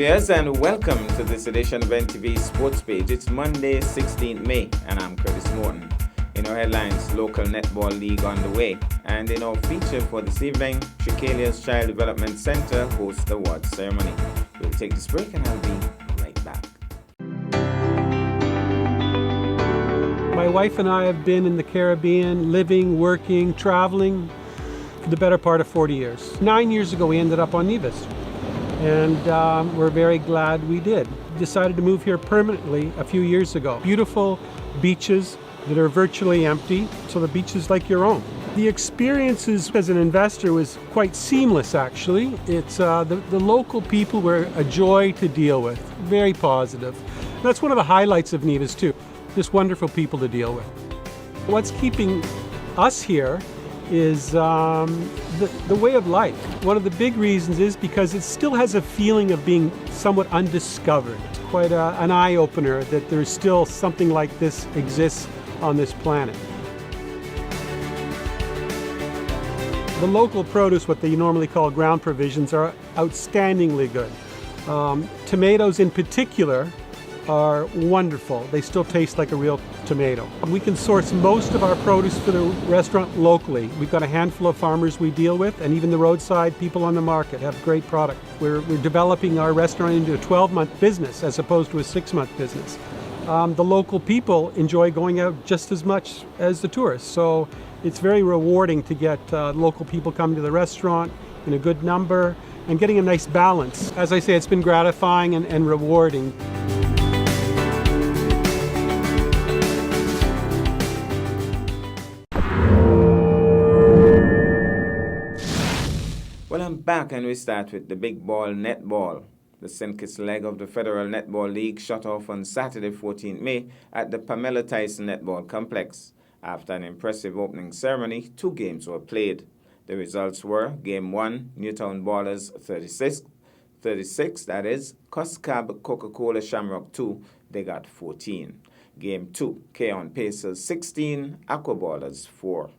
viewers, and welcome to this edition of NTV Sports Page. It's Monday, 16th May, and I'm Curtis Morton. In our headlines, local netball league on the way. And in our feature for this evening, Tricalia's Child Development Center hosts the award ceremony. We'll take this break and I'll be right back. My wife and I have been in the Caribbean, living, working, traveling for the better part of 40 years. 9 years ago, we ended up on Nevis. And we're very glad we did. Decided to move here permanently a few years ago. Beautiful beaches that are virtually empty, so the beach is like your own. The experiences as an investor was quite seamless, actually. It's the local people were a joy to deal with, very positive. And that's one of the highlights of Nevis too, just wonderful people to deal with. What's keeping us here is the way of life. One of the big reasons is because it still has a feeling of being somewhat undiscovered. It's quite an eye-opener that there's still something like this exists on this planet. The local produce, what they normally call ground provisions, are outstandingly good. Tomatoes in particular are wonderful. They still taste like a real tomato. We can source most of our produce for the restaurant locally. We've got a handful of farmers we deal with, and even the roadside people on the market have great product. We're developing our restaurant into a 12-month business as opposed to a 6-month business. The local people enjoy going out just as much as the tourists, so it's very rewarding to get local people coming to the restaurant in a good number and getting a nice balance. As I say, it's been gratifying and rewarding. Well, I'm back, and we start with the big ball netball. The St. leg of the Federal Netball League shut off on Saturday, 14th May at the Pamela Tyson Netball Complex. After an impressive opening ceremony, 2 games were played. The results were Game 1, Newtown Ballers 36, that is, Cuscab Coca-Cola Shamrock 2, they got 14. Game 2, Keon Pacers 16, Aqua Ballers 4.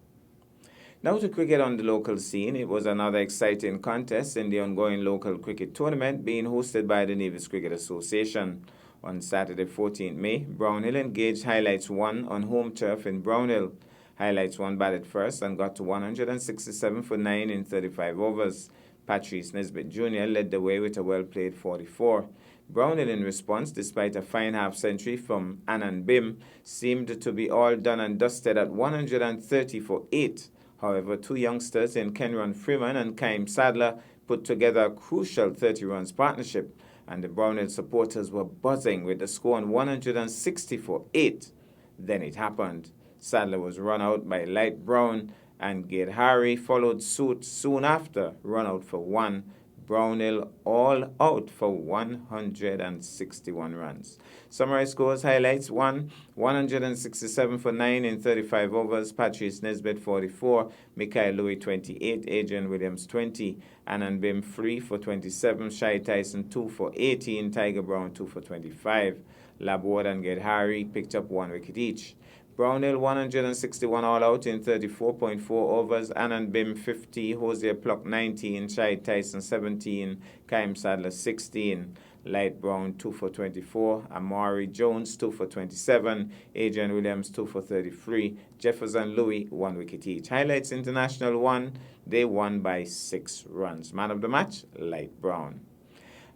Now to cricket on the local scene. It was another exciting contest in the ongoing local cricket tournament being hosted by the Nevis Cricket Association. On Saturday, 14th May, Brownhill engaged Highlights 1 on home turf in Brownhill. Highlights 1 batted first and got to 167 for 9 in 35 overs. Patrice Nesbitt Jr. led the way with a well-played 44. Brownhill, in response, despite a fine half-century from Anand Bim, seemed to be all done and dusted at 130 for 8. However, 2 youngsters in Kenron Freeman and Kaim Sadler put together a crucial 30 runs partnership, and the Brownhill supporters were buzzing with the score on 160 for 8. Then it happened. Sadler was run out by Light Brown, and Gade Harry followed suit soon after, run out for 1. Brownhill all out for 161 runs. Summary scores: Highlights 1, 167 for 9 in 35 overs, Patrice Nesbitt 44, Mikhail Louis 28, Adrian Williams 20, Anand Bim 3 for 27, Shai Tyson 2 for 18, Tiger Brown 2 for 25. Laborde and Gade Harry picked up 1 wicket each. Brownhill 161 all out in 34.4 overs, Anand Bim 50, Hosea Pluck 19, Shai Tyson 17, Kaim Sadler 16, Light Brown 2 for 24, Amari Jones 2 for 27, Adrian Williams 2 for 33, Jefferson Louis 1 wicket each. Highlights International 1, they won by 6 runs. Man of the match, Light Brown.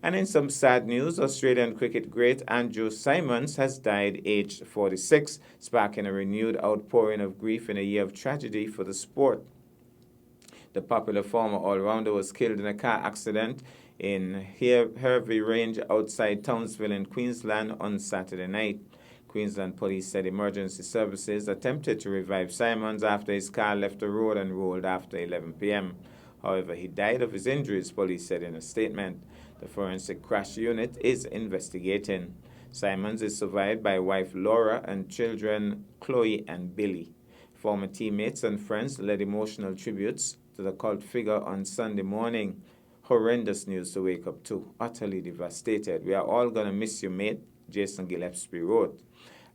And in some sad news, Australian cricket great Andrew Symonds has died aged 46, sparking a renewed outpouring of grief in a year of tragedy for the sport. The popular former all-rounder was killed in a car accident in Hervey Range outside Townsville in Queensland on Saturday night. Queensland police said emergency services attempted to revive Symonds after his car left the road and rolled after 11 p.m. However, he died of his injuries, police said in a statement. The forensic crash unit is investigating. Symonds is survived by wife Laura and children Chloe and Billy. Former teammates and friends led emotional tributes to the cult figure on Sunday morning. Horrendous news to wake up to. Utterly devastated. We are all going to miss you, mate, Jason Gillespie wrote.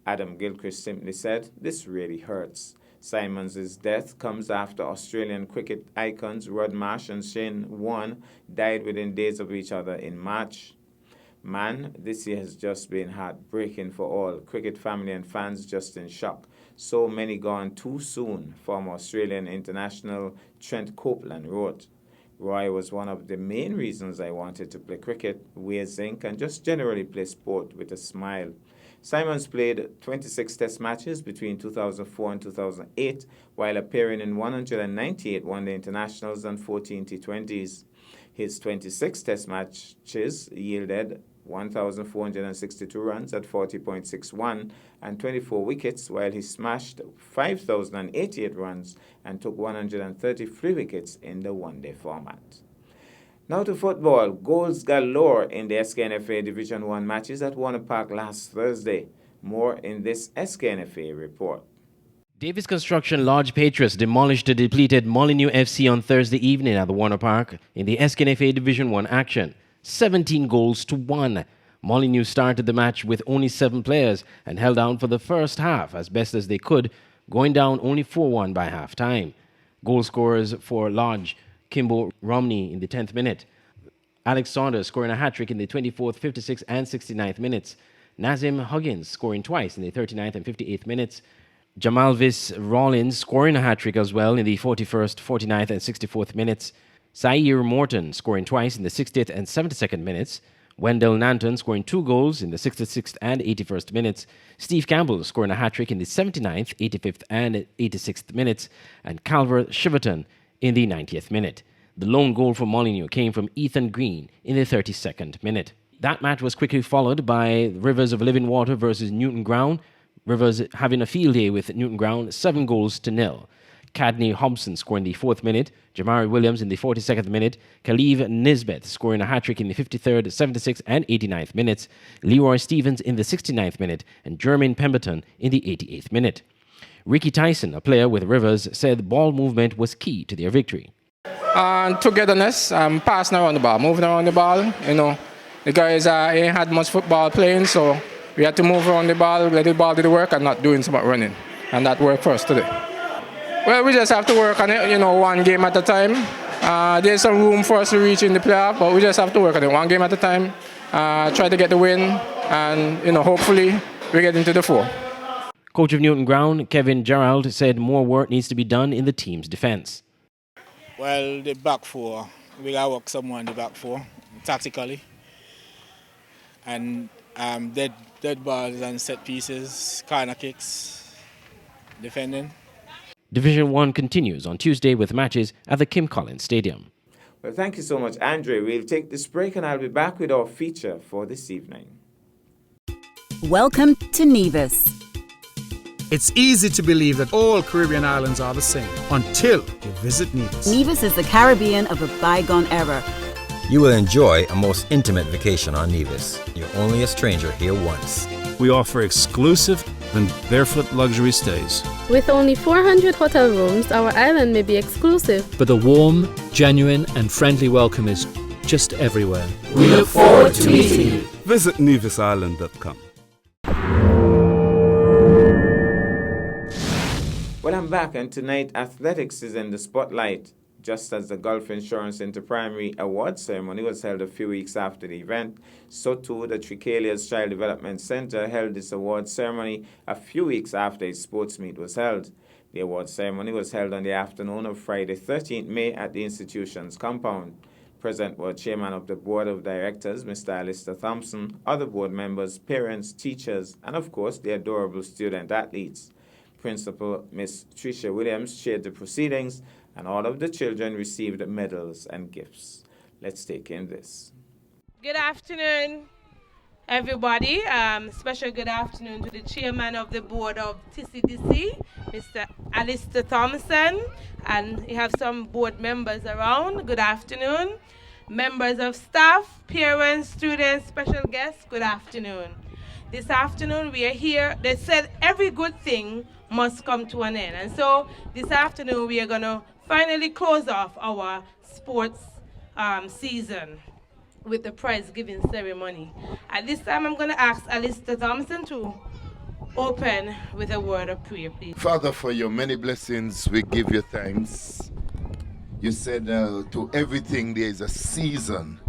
Adam Gilchrist simply said, "This really hurts." Symonds' death comes after Australian cricket icons Rod Marsh and Shane Warne died within days of each other in March. Man, this year has just been heartbreaking for all. Cricket family and fans just in shock. So many gone too soon, former Australian international Trent Copeland wrote. Roy was one of the main reasons I wanted to play cricket, wear zinc, and just generally play sport with a smile. Simons played 26 Test matches between 2004 and 2008, while appearing in 198 one-day internationals and 14 T20s. His 26 Test matches yielded 1,462 runs at 40.61 and 24 wickets, while he smashed 5,088 runs and took 133 wickets in the one-day format. Now to football. Goals galore in the SKNFA Division 1 matches at Warner Park last Thursday. More in this SKNFA report. Davis Construction Lodge Patriots demolished the depleted Molineux FC on Thursday evening at the Warner Park in the SKNFA Division 1 action. 17 goals to 1. Molineux started the match with only 7 players and held down for the first half as best as they could, going down only 4-1 by half-time. Goal scorers for Lodge: Kimbo Romney in the 10th minute, Alex Saunders scoring a hat-trick in the 24th, 56th and 69th minutes, Nazim Huggins scoring twice in the 39th and 58th minutes, Jamalvis Rollins scoring a hat-trick as well in the 41st, 49th and 64th minutes, Zaire Morton scoring twice in the 60th and 72nd minutes, Wendell Nanton scoring 2 goals in the 66th and 81st minutes, Steve Campbell scoring a hat-trick in the 79th, 85th and 86th minutes, and Calvert Shiverton in the 90th minute. The lone goal for Molineux came from Ethan Green in the 32nd minute. That match was quickly followed by Rivers of Living Water versus Newton Ground, Rivers having a field day with Newton Ground, 7-0. Cadney Hobson scoring the 4th minute, Jamari Williams in the 42nd minute, Khalif Nisbet scoring a hat-trick in the 53rd, 76th and 89th minutes, Leroy Stevens in the 69th minute, and Jermaine Pemberton in the 88th minute. Ricky Tyson, a player with Rivers, said ball movement was key to their victory. Togetherness, passing around the ball, moving around the ball. You know, the guys ain't had much football playing, so we had to move around the ball, let the ball do the work and not doing so much running. And that worked for us today. Well, we just have to work on it, you know, one game at a time. There's some room for us to reach in the playoff, but we just have to work on it one game at a time, try to get the win, and, you know, hopefully we get into the 4. Coach of Newton Ground, Kevin Gerald, said more work needs to be done in the team's defense. Well, the back 4, we got to work some more in the back 4, tactically. And dead balls and set pieces, corner kicks, defending. Division 1 continues on Tuesday with matches at the Kim Collins Stadium. Well, thank you so much, Andre. We'll take this break and I'll be back with our feature for this evening. Welcome to Nevis. It's easy to believe that all Caribbean islands are the same until you visit Nevis. Nevis is the Caribbean of a bygone era. You will enjoy a most intimate vacation on Nevis. You're only a stranger here once. We offer exclusive and barefoot luxury stays. With only 400 hotel rooms, our island may be exclusive. But the warm, genuine and friendly welcome is just everywhere. We look forward to meeting you. Visit nevisisland.com. Well, I'm back, and tonight athletics is in the spotlight. Just as the Gulf Insurance Interprimary Award ceremony was held a few weeks after the event, so too the Tricalia's Child Development Center held its award ceremony a few weeks after its sports meet was held. The award ceremony was held on the afternoon of Friday, 13th May at the institution's compound. Present were Chairman of the Board of Directors, Mr. Alistair Thompson, other board members, parents, teachers, and of course the adorable student athletes. Principal Miss Tricia Williams chaired the proceedings, and all of the children received medals and gifts. Let's take in this. Good afternoon, everybody. Special good afternoon to the chairman of the board of TCDC, Mr. Alistair Thompson, and we have some board members around. Good afternoon. Members of staff, parents, students, special guests, good afternoon. This afternoon we are here. They said every good thing must come to an end. And so this afternoon we are going to finally close off our sports season with the prize giving ceremony. At this time I'm going to ask Alistair Thompson to open with a word of prayer, please. Father, for your many blessings, we give you thanks. You said to everything there is a season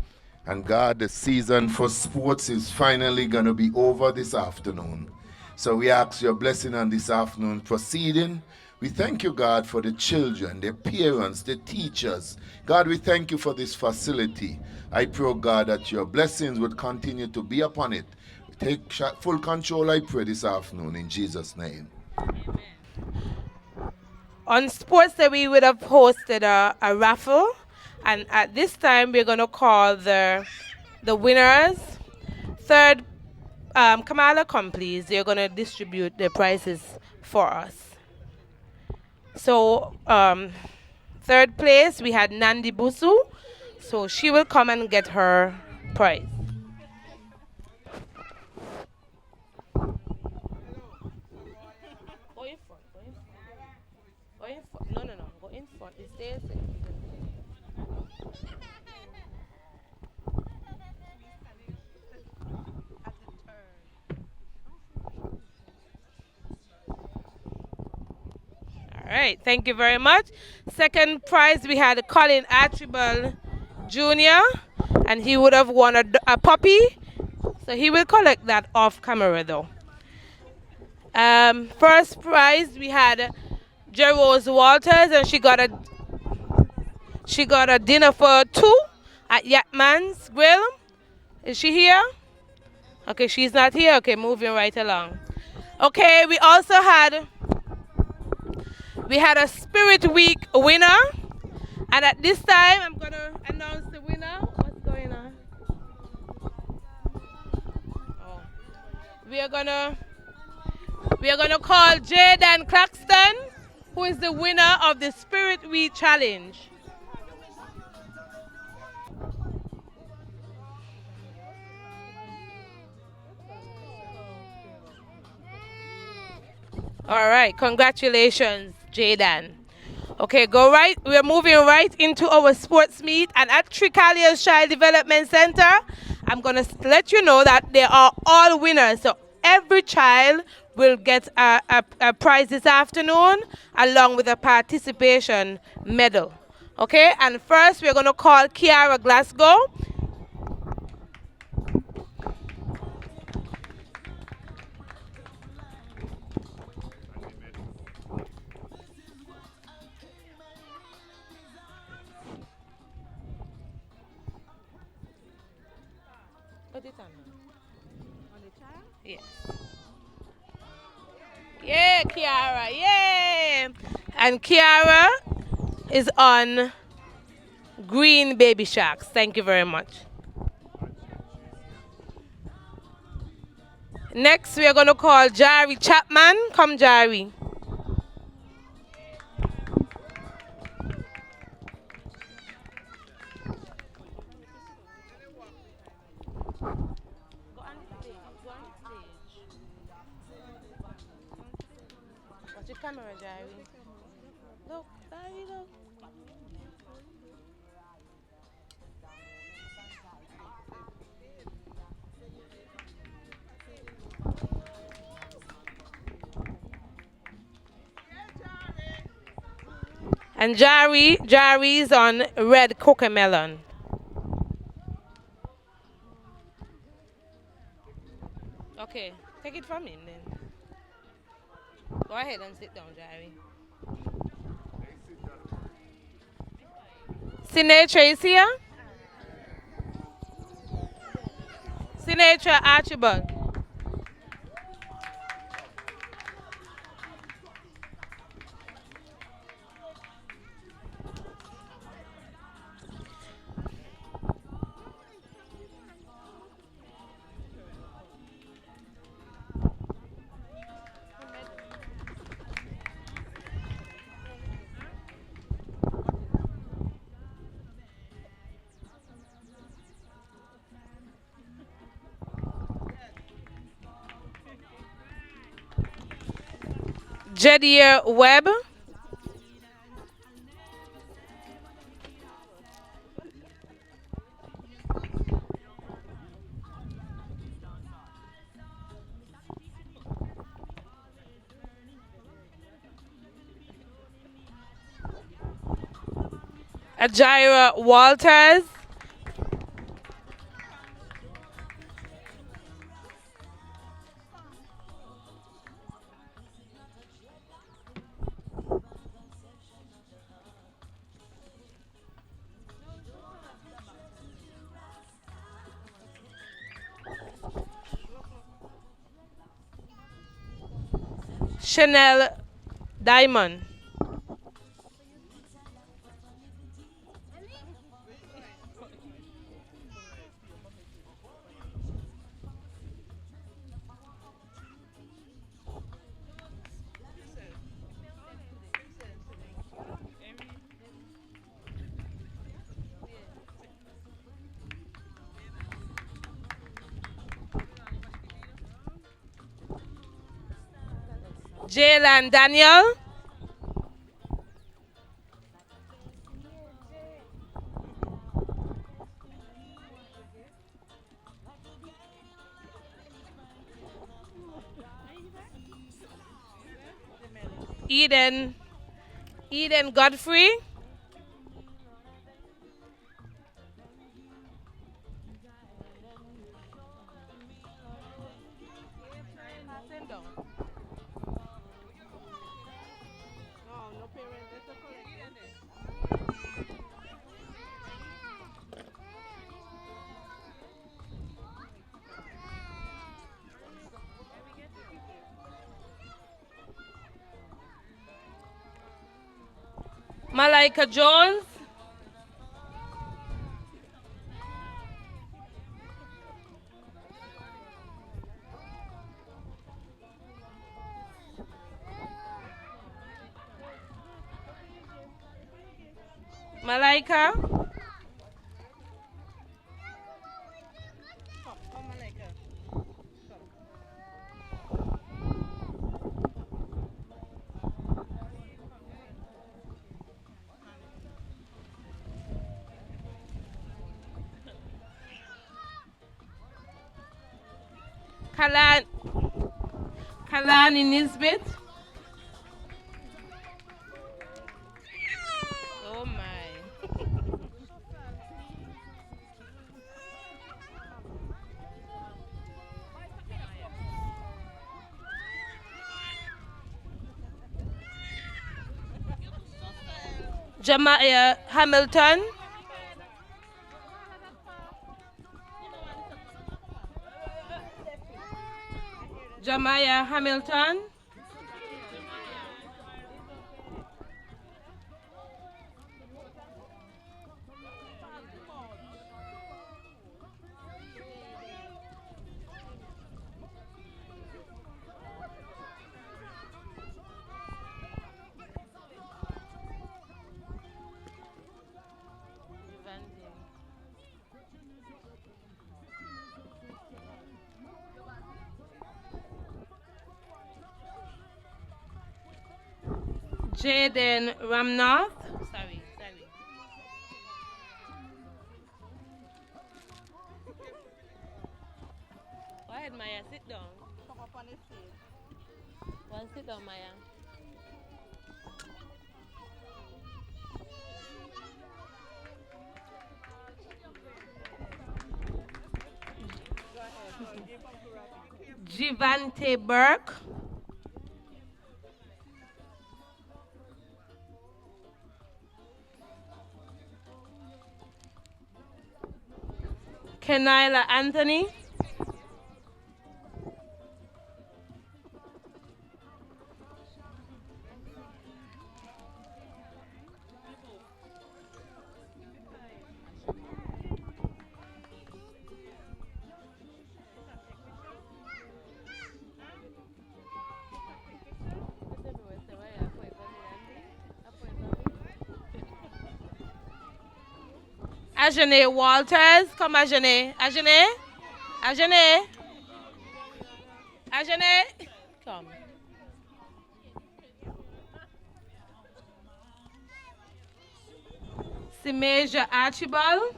And God, the season for sports is finally going to be over this afternoon. So we ask your blessing on this afternoon proceeding. We thank you, God, for the children, their parents, the teachers. God, we thank you for this facility. I pray, God, that your blessings would continue to be upon it. Take full control, I pray, this afternoon in Jesus' name. On Sports Day, we would have hosted a raffle. And at this time, we're going to call the winners. Third, Kamala, come please. You're going to distribute the prizes for us. So, third place, we had Nandi Busu. So she will come and get her prize. Go in front. Go in front. No. Go in front. It stays there. All right, thank you very much. Second prize, we had Colin Archibald Jr., and he would have won a puppy. So he will collect that off camera, though. First prize, we had Jerose Walters, and she got a dinner for two at Yatman's Grill. Is she here? Okay, she's not here. Okay, moving right along. Okay, we also had a Spirit Week winner, and at this time I'm gonna announce the winner. What's going on? Oh, we are gonna call Jaden Claxton, who is the winner of the Spirit Week challenge. All right, congratulations, Jaden. Okay, we're moving right into our sports meet, and at Tricalia's Child Development Center, I'm going to let you know that they are all winners. So every child will get a prize this afternoon, along with a participation medal. Okay, and first we're going to call Kiara Glasgow. Put it on the child? Yes. Yeah, Kiara, yeah. And Kiara is on Green Baby Sharks. Thank you very much. Next, we are going to call Jari Chapman. Come, Jari. Watch your camera, Jari. Look, Jari, look. And Jari's on red cocomelon. Okay, take it from him then. Go ahead and sit down, Jari. Sinatra is here? Sinatra Archibald. Jedier Webb. Ajira Walters. Chanel Diamond. Jaylan Daniel. Eden Godfrey. Malaika Jones. Malaika. Kalani Nisbet. Oh my. Jamaiah Hamilton. Jamaiah Hamilton. Jaden Ramnath. Sorry. Go ahead, Maya. Sit down. Come up on the stage. Well, sit down, Maya. Givante Burke. Kenila Anthony. Ajane Walters. Come, Ajane. Ajane. Come. Simeja Archibald.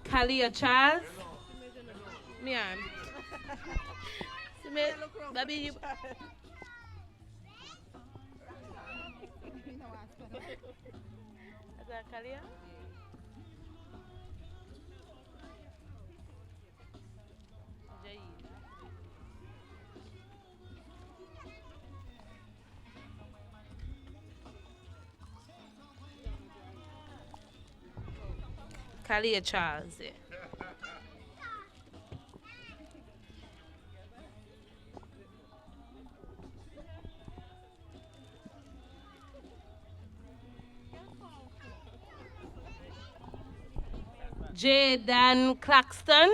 Kalia Charles. Mian. Baby, you. Is that Kalia? Jai. Kalia Charles. Yeah. Jaden Claxton.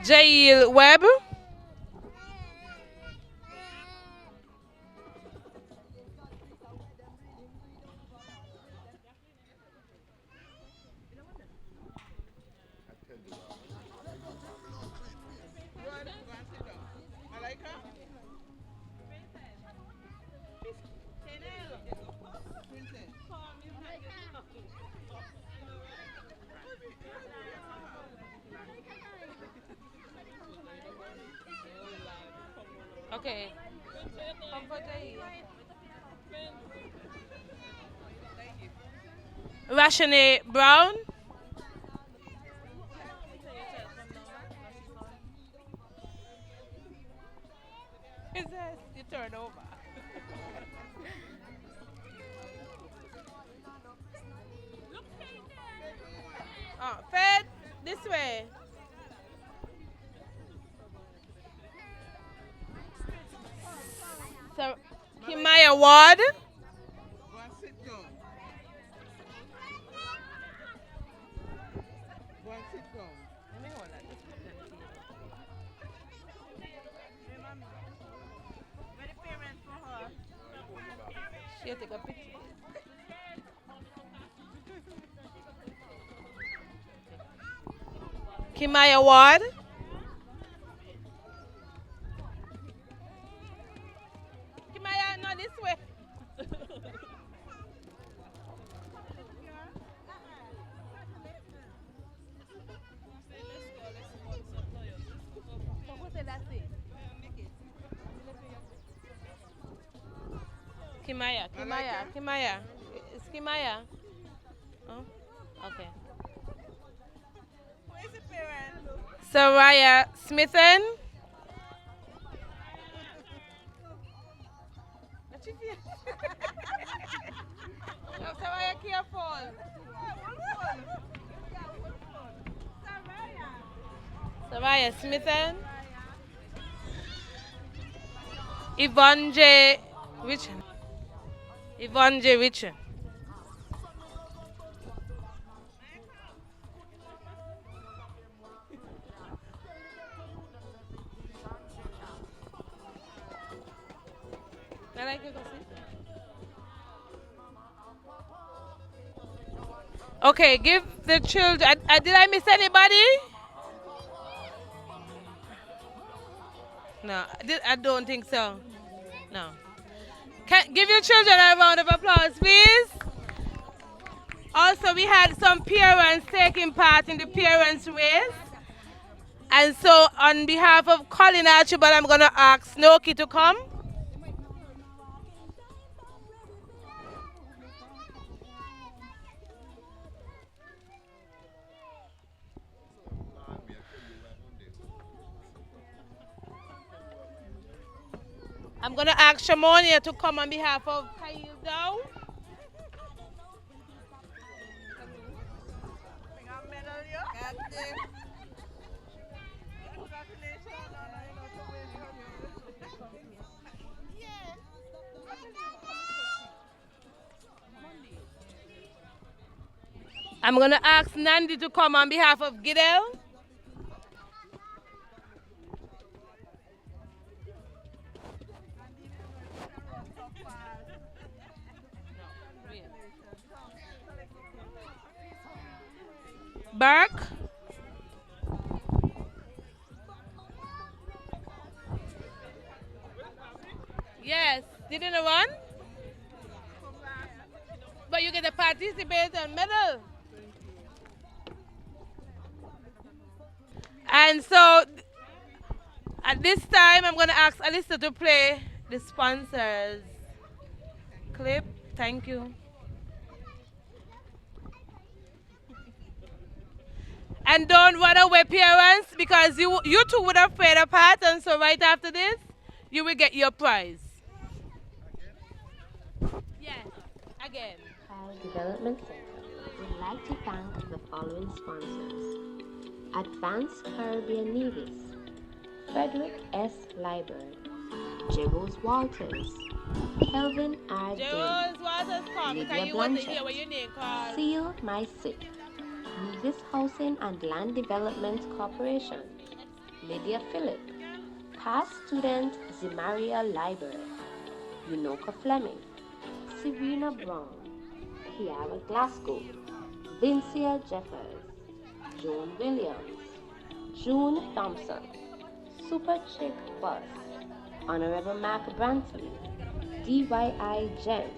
Jail Webb. Okay. Rashane Brown. Is that you turn over? Oh, Fed, this way. So, Kimaya Ward. She'll take a picture. Kimaya Ward. Kimaya, no, this way. Kimaya. It's Kimaya. Oh, okay. Who is the parent? Soraya Smithen. Soraya, careful. Soraya Smithen. Yvonne J. Richard. Yvonne J. Richard. Okay, give the children. Did I miss anybody? No, I don't think so. No. Give your children a round of applause, please. Also, we had some parents taking part in the parents' race. And so, on behalf of Colin Archibald, I'm going to ask Snooki to come. I'm going to ask Shamonia to come on behalf of Kyle Dow. I'm going to ask Nandi to come on behalf of Gidel. Burke. Yes, didn't run? But you get a participation medal. And so At this time, I'm going to ask Alyssa to play the sponsors clip. Thank you. And don't run away, parents, because you two would have played a part, and so right after this, you will get your prize. Yes, again. Child Development Center would like to thank the following sponsors: Advanced Caribbean Nevis, Frederick S. Liebert, Jerose Walters, Kelvin R. Jerose Walters, come, Lydia because you want to Blanchett, hear what your name called. Seal My Sit, Nevis Housing and Land Development Corporation, Lydia Phillip, past student Zimaria Liebert, Unoka Fleming, Serena Brown, Kiara Glasgow, Vincia Jeffers, Joan Williams, June Thompson, Super Chick Bus, Honorable Mac Brantley, DYI Jen,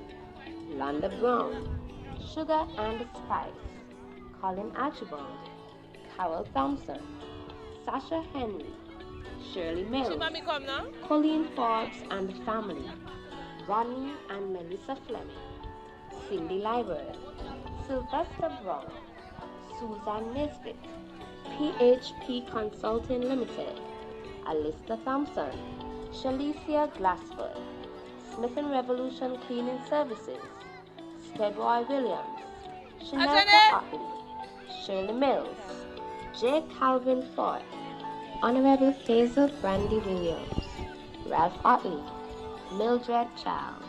Londa Brown, Sugar and Spice, Colin Archibald, Carol Thompson, Sasha Henry, Shirley Mills, Colleen Forbes and family, Ronnie and Melissa Fleming, Cindy Library, Sylvester Brown, Susan Nesbitt, PHP Consulting Limited, Alyssa Thompson, Shalicia Glassford, Smith & Revolution Cleaning Services, Stedroy Williams, Chanel Otley, Shirley Mills, J. Calvin Ford, Honorable Hazel Brandy Williams, Ralph Otley, Mildred Charles,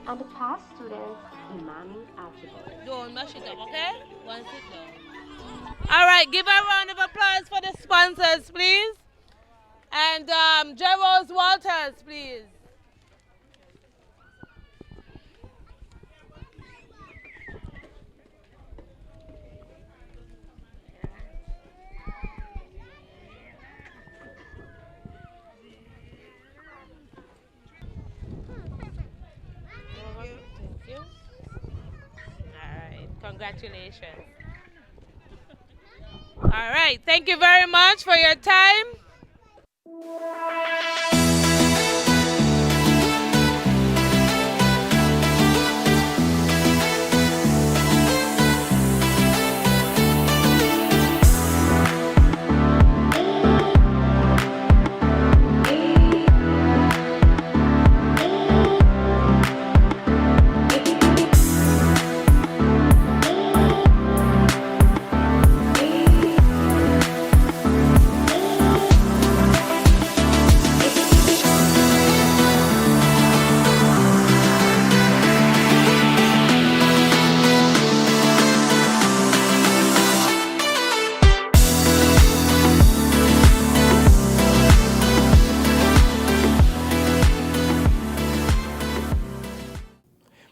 and the past student Imani Archibald. Don't mash it up, okay? One sit down. All right, give a round of applause for the sponsors, please. And Jerose Walters, please. Thank you. All right, congratulations. All right, thank you very much for your time.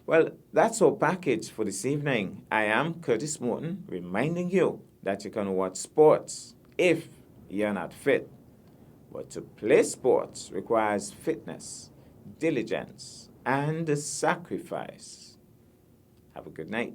Well, that's our package for this evening. I am Curtis Morton, reminding you that you can watch sports if you're not fit. But to play sports requires fitness, diligence, and sacrifice. Have a good night.